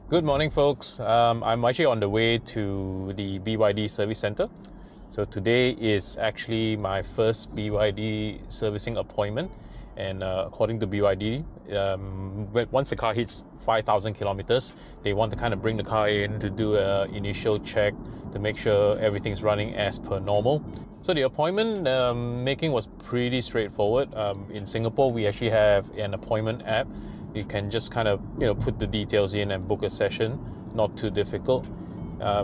Good morning, folks. I'm actually on the way to the BYD service center. So today is actually my first BYD servicing appointment, and according to BYD, once the car hits 5,000 kilometers, they want to kind of bring the car in to do an initial check to make sure everything's running as per normal. So the appointment making was pretty straightforward. In Singapore, we actually have an appointment app. You can just kind of put the details in and book a session. Not too difficult.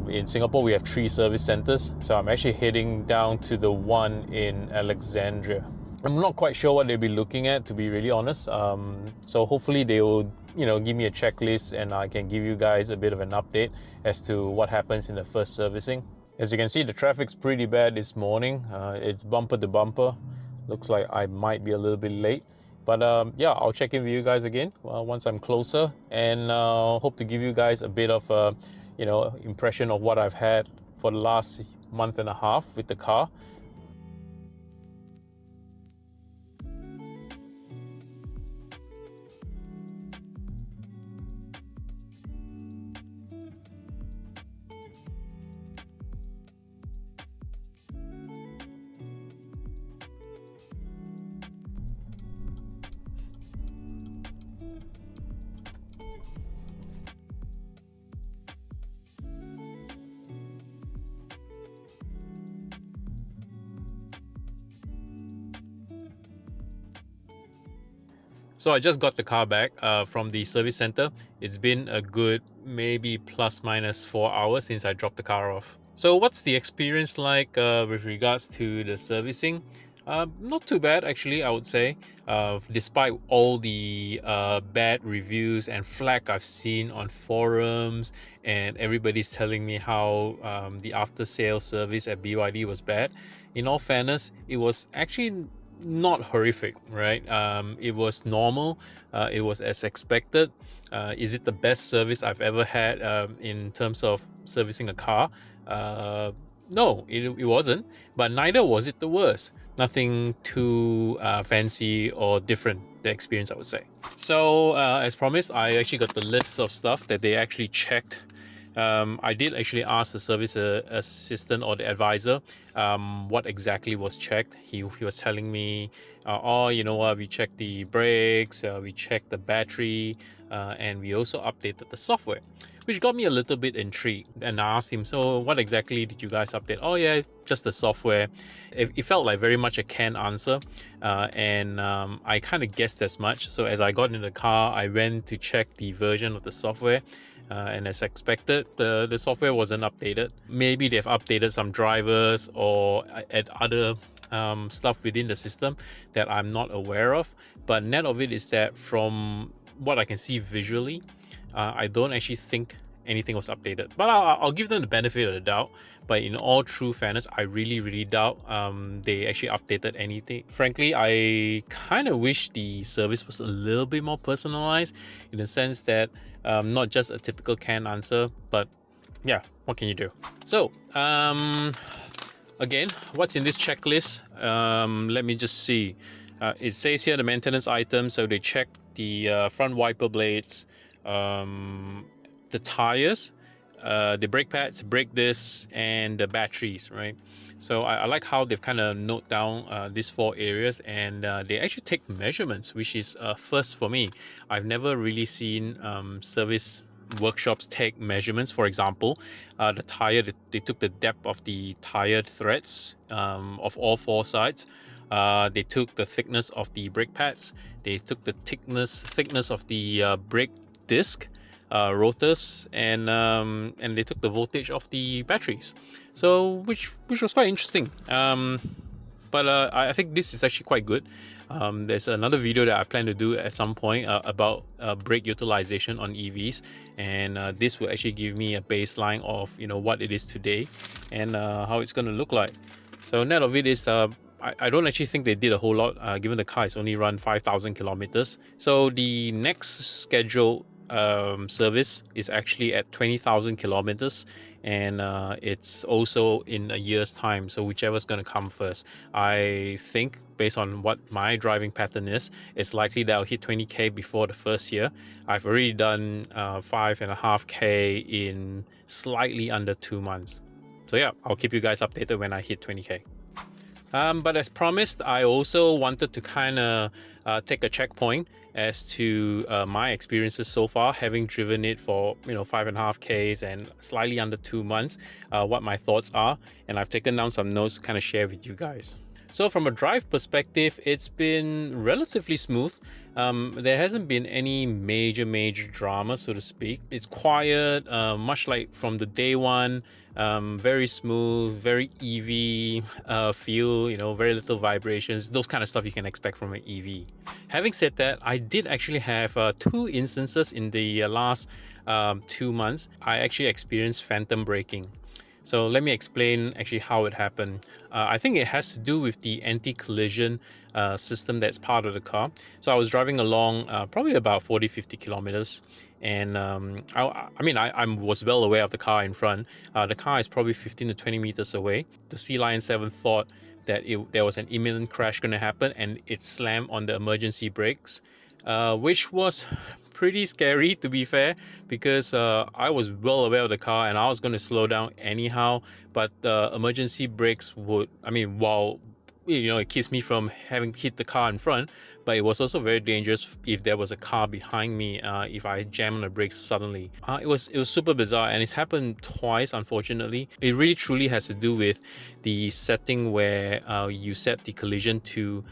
In Singapore, we have 3 service centers, so I'm actually heading down to the one in Alexandria. I'm not quite sure what they'll be looking at, to be really honest. So hopefully they will, give me a checklist and I can give you guys a bit of an update as to what happens in the first servicing. As you can see, the traffic's pretty bad this morning. It's bumper to bumper. Looks like I might be a little bit late. But yeah, I'll check in with you guys again once I'm closer, and hope to give you guys a bit of a impression of what I've had for the last month and a half with the car. So I just got the car back from the service center. It's been a good maybe plus minus 4 hours since I dropped the car off. So what's the experience like with regards to the servicing? Not too bad, actually, I would say. Despite all the bad reviews and flack I've seen on forums, and everybody's telling me how the after sales service at BYD was bad. In all fairness, it was actually not horrific, right? It was normal. It was as expected. Is it the best service I've ever had in terms of servicing a car? No, it wasn't, but neither was it the worst. Nothing too fancy or different, the experience, I would say. So as promised, I actually got the list of stuff that they actually checked. I did actually ask the service assistant or the advisor what exactly was checked. He was telling me, oh, you know what, we checked the brakes, we checked the battery, and we also updated the software, which got me a little bit intrigued. And I asked him, so what exactly did you guys update? Oh yeah, just the software. It felt like very much a canned answer, and I kind of guessed as much. So as I got in the car, I went to check the version of the software. And as expected, the software wasn't updated. Maybe they've updated some drivers or add other stuff within the system that I'm not aware of. But net of it is that from what I can see visually, I don't actually think anything was updated. But I'll give them the benefit of the doubt. But in all true fairness, I really doubt they actually updated anything. Frankly, I kind of wish the service was a little bit more personalized, in the sense that not just a typical canned answer, but yeah, what can you do? So again, what's in this checklist? Let me just see. It says here the maintenance items. So they checked the front wiper blades, the tires, the brake pads, brake discs, and the batteries, right? So I like how they've kind of note down these 4 areas, and they actually take measurements, which is first for me. I've never really seen service workshops take measurements. For example, the tire, they took the depth of the tire threads of all 4 sides. They took the thickness of the brake pads. They took the thickness of the brake disc, rotors, and they took the voltage of the batteries. So which was quite interesting. But I think this is actually quite good. There's another video that I plan to do at some point about brake utilization on EVs, and this will actually give me a baseline of what it is today and how it's going to look like. So net of it is I don't actually think they did a whole lot, given the car is only run 5,000 kilometers. So the next scheduled service is actually at 20,000 kilometers, and it's also in a year's time. So whichever's going to come first. I think based on what my driving pattern is, it's likely that I'll hit 20K before the first year. I've already done 5.5K in slightly under 2 months. So yeah, I'll keep you guys updated when I hit 20K. But as promised, I also wanted to kind of take a checkpoint as to my experiences so far, having driven it for 5.5Ks and slightly under 2 months, what my thoughts are, and I've taken down some notes to kind of share with you guys. So from a drive perspective, it's been relatively smooth. There hasn't been any major drama, so to speak. It's quiet, much like from the day one. Very smooth, very EV feel, very little vibrations, those kind of stuff you can expect from an EV. Having said that, I did actually have 2 instances in the last 2 months. I actually experienced phantom braking. So let me explain actually how it happened. I think it has to do with the anti-collision system that's part of the car. So I was driving along probably about 40-50 kilometers, and I was well aware of the car in front. The car is probably 15 to 20 meters away. The Sealion 7 thought that there was an imminent crash going to happen, and it slammed on the emergency brakes, which was pretty scary, to be fair, because I was well aware of the car and I was going to slow down anyhow. But the emergency brakes would, while it keeps me from having hit the car in front, but it was also very dangerous if there was a car behind me, if I jam on the brakes suddenly. It was super bizarre, and it's happened twice, unfortunately. It really truly has to do with the setting where you set the collision to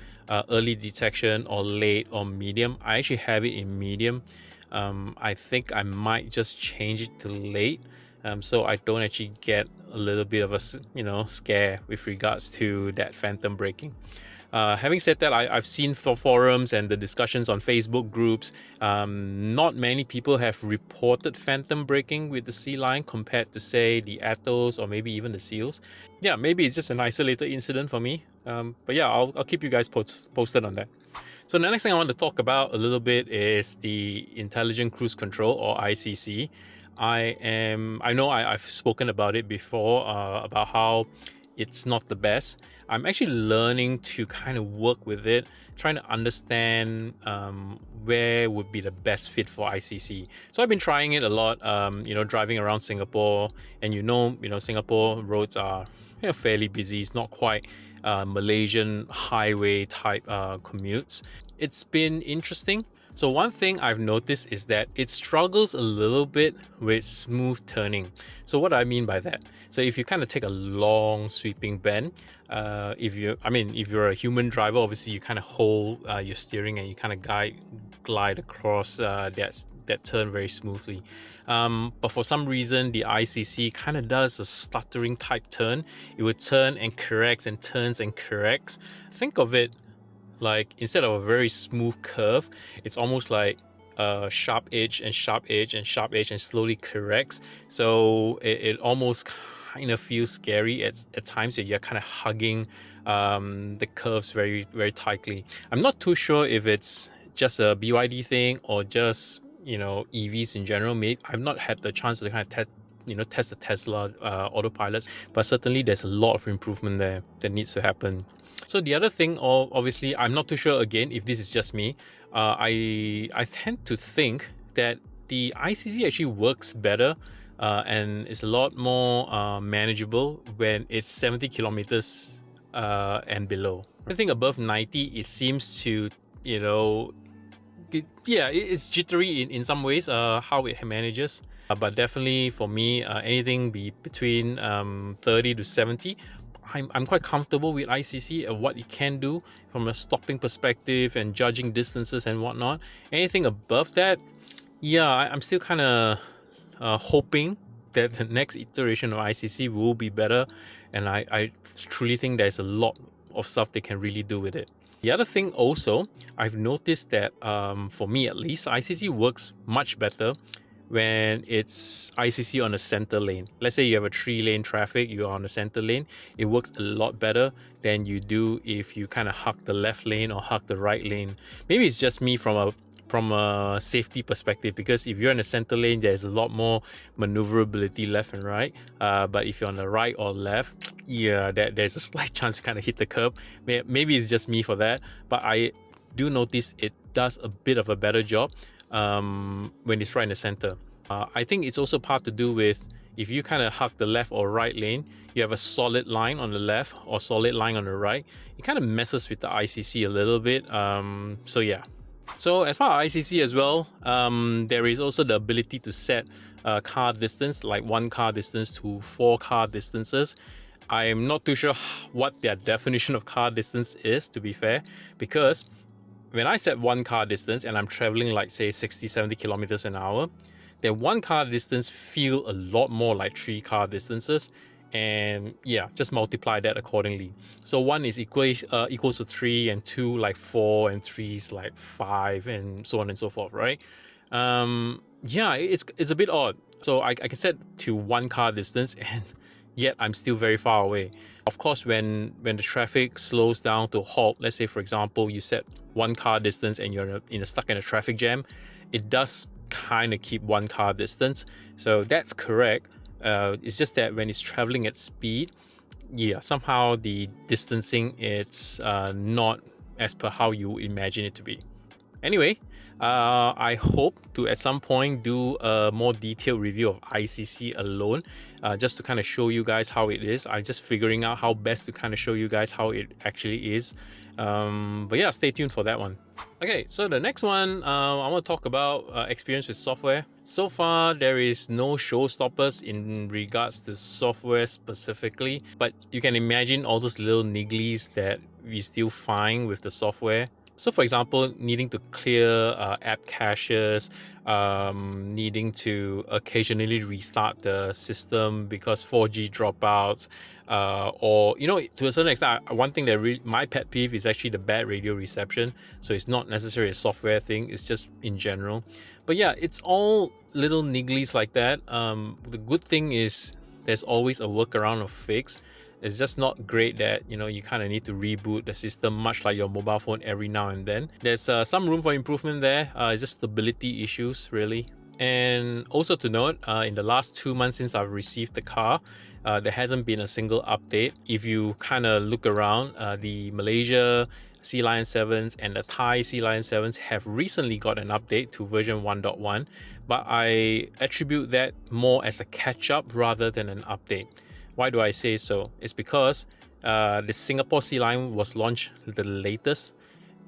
early detection or late or medium. I actually have it in medium. I think I might just change it to late, so I don't actually get a little bit of a scare with regards to that phantom braking. Having said that, I've seen forums and the discussions on Facebook groups. Not many people have reported phantom braking with the Sealion compared to, say, the Atos or maybe even the Seals. Yeah, maybe it's just an isolated incident for me. But yeah, I'll keep you guys posted on that. So the next thing I want to talk about a little bit is the Intelligent Cruise Control, or ICC. I know I've spoken about it before, about how it's not the best. I'm actually learning to kind of work with it, trying to understand where would be the best fit for ICC. So I've been trying it a lot, driving around Singapore, and Singapore roads are fairly busy. It's not quite Malaysian highway type commutes. It's been interesting. So one thing I've noticed is that it struggles a little bit with smooth turning. So what do I mean by that? So if you kind of take a long sweeping bend, if you're a human driver, obviously you kind of hold your steering and you kind of glide across that turn very smoothly. But for some reason, the ICC kind of does a stuttering type turn. It would turn and corrects and turns and corrects. Think of it like, instead of a very smooth curve, it's almost like a sharp edge and sharp edge and sharp edge, and slowly corrects. So it almost kind of feels scary at times that you're kind of hugging the curves very, very tightly. I'm not too sure if it's just a BYD thing or just EVs in general. Maybe I've not had the chance to kind of test the Tesla autopilots, but certainly there's a lot of improvement there that needs to happen. So the other thing, obviously, I'm not too sure again if this is just me. I tend to think that the ICC actually works better and is a lot more manageable when it's 70 kilometers and below. Anything above 90, it seems to, it's jittery in some ways, how it manages. But definitely for me, anything between 30 to 70, I'm quite comfortable with ICC and what it can do from a stopping perspective and judging distances and whatnot. Anything above that, I'm still kind of hoping that the next iteration of ICC will be better, and I truly think there's a lot of stuff they can really do with it. The other thing also, I've noticed that for me at least, ICC works much better when it's ICC on the center lane. Let's say you have a 3-lane traffic, you're on the center lane, it works a lot better than you do if you kind of hug the left lane or hug the right lane. Maybe it's just me from a from a safety perspective, because if you're in the center lane, there's a lot more maneuverability left and right. But if you're on the right or left, yeah, there's a slight chance to kind of hit the curb. Maybe it's just me for that, but I do notice it does a bit of a better job when it's right in the center. I think it's also part to do with, if you kind of hug the left or right lane, you have a solid line on the left or solid line on the right. It kind of messes with the ICC a little bit. So yeah. So as part of ICC as well, there is also the ability to set car distance, like 1 car distance to 4 car distances. I'm not too sure what their definition of car distance is, to be fair, because when I set 1 car distance and I'm traveling like say 60-70 kilometers an hour, then 1 car distance feel a lot more like 3 car distances. And yeah, just multiply that accordingly. So 1 is equals to 3, and 2 like 4, and 3 is like 5, and so on and so forth, right? Yeah, it's a bit odd. So I can set to 1 car distance, and yet I'm still very far away. Of course, when the traffic slows down to a halt, let's say for example you set 1 car distance and you're stuck in a traffic jam, it does kind of keep 1 car distance. So that's correct. It's just that when it's traveling at speed, yeah, somehow the distancing, it's not as per how you imagine it to be. Anyway, I hope to at some point do a more detailed review of ICC alone, just to kind of show you guys how it is. I'm just figuring out how best to kind of show you guys how it actually is. But yeah, stay tuned for that one. Okay, so the next one, I want to talk about experience with software. So far, there is no showstoppers in regards to software specifically, but you can imagine all those little nigglies that we still find with the software. So for example, needing to clear app caches, needing to occasionally restart the system because 4G dropouts, or, you know, to a certain extent, one thing that my pet peeve is actually the bad radio reception. So it's not necessarily a software thing, it's just in general. But yeah, it's all little nigglies like that. The good thing is there's always a workaround or fix. It's just not great that, you know, you kind of need to reboot the system, much like your mobile phone, every now and then. There's some room for improvement there. It's just stability issues, really. And also to note, in the last 2 months since I've received the car, there hasn't been a single update. If you kind of look around, the Malaysia Sealion 7s and the Thai Sealion 7s have recently got an update to version 1.1, but I attribute that more as a catch-up rather than an update. Why do I say so? It's because the Singapore Sealion was launched the latest,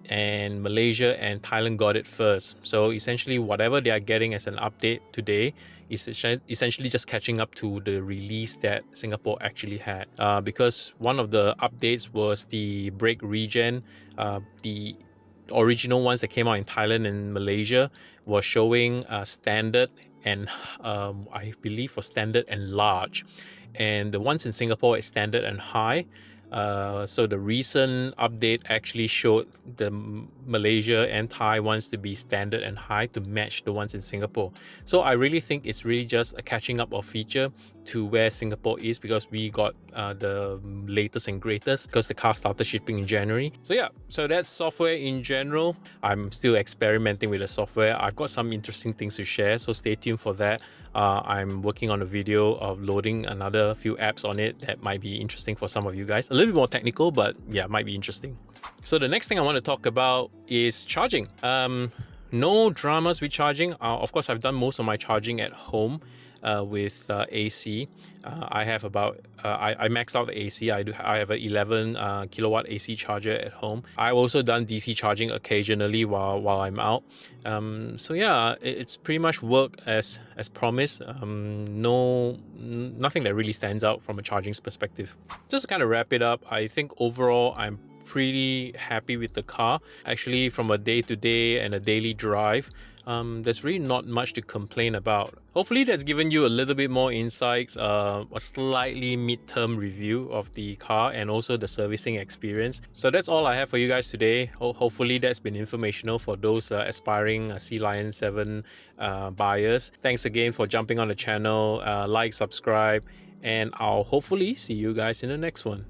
and Malaysia and Thailand got it first. So essentially whatever they are getting as an update today is essentially just catching up to the release that Singapore actually had. Because one of the updates was the brake regen. The original ones that came out in Thailand and Malaysia was showing standard and I believe for standard and large. And the ones in Singapore is standard and high. So the recent update actually showed the Malaysia and Thai ones to be standard and high to match the ones in Singapore. So I really think it's really just a catching up of feature to where Singapore is, because we got the latest and greatest because the car started shipping in January. So yeah, so that's software in general. I'm still experimenting with the software. I've got some interesting things to share, so stay tuned for that. I'm working on a video of loading another few apps on it that might be interesting for some of you guys. A little bit more technical, but yeah, might be interesting. So the next thing I want to talk about is charging. No dramas with charging. Of course, I've done most of my charging at home with AC. I have about I maxed out the AC. I have an 11 kilowatt AC charger at home. I've also done DC charging occasionally while I'm out. So yeah, it's pretty much worked as promised. Nothing that really stands out from a charging perspective. Just to kind of wrap it up, I think overall I'm pretty happy with the car. Actually, from a day-to-day and a daily drive, there's really not much to complain about. Hopefully that's given you a little bit more insights, a slightly mid-term review of the car and also the servicing experience. So that's all I have for you guys today. Hopefully that's been informational for those aspiring Sealion 7 buyers. Thanks again for jumping on the channel. Like, subscribe, and I'll hopefully see you guys in the next one.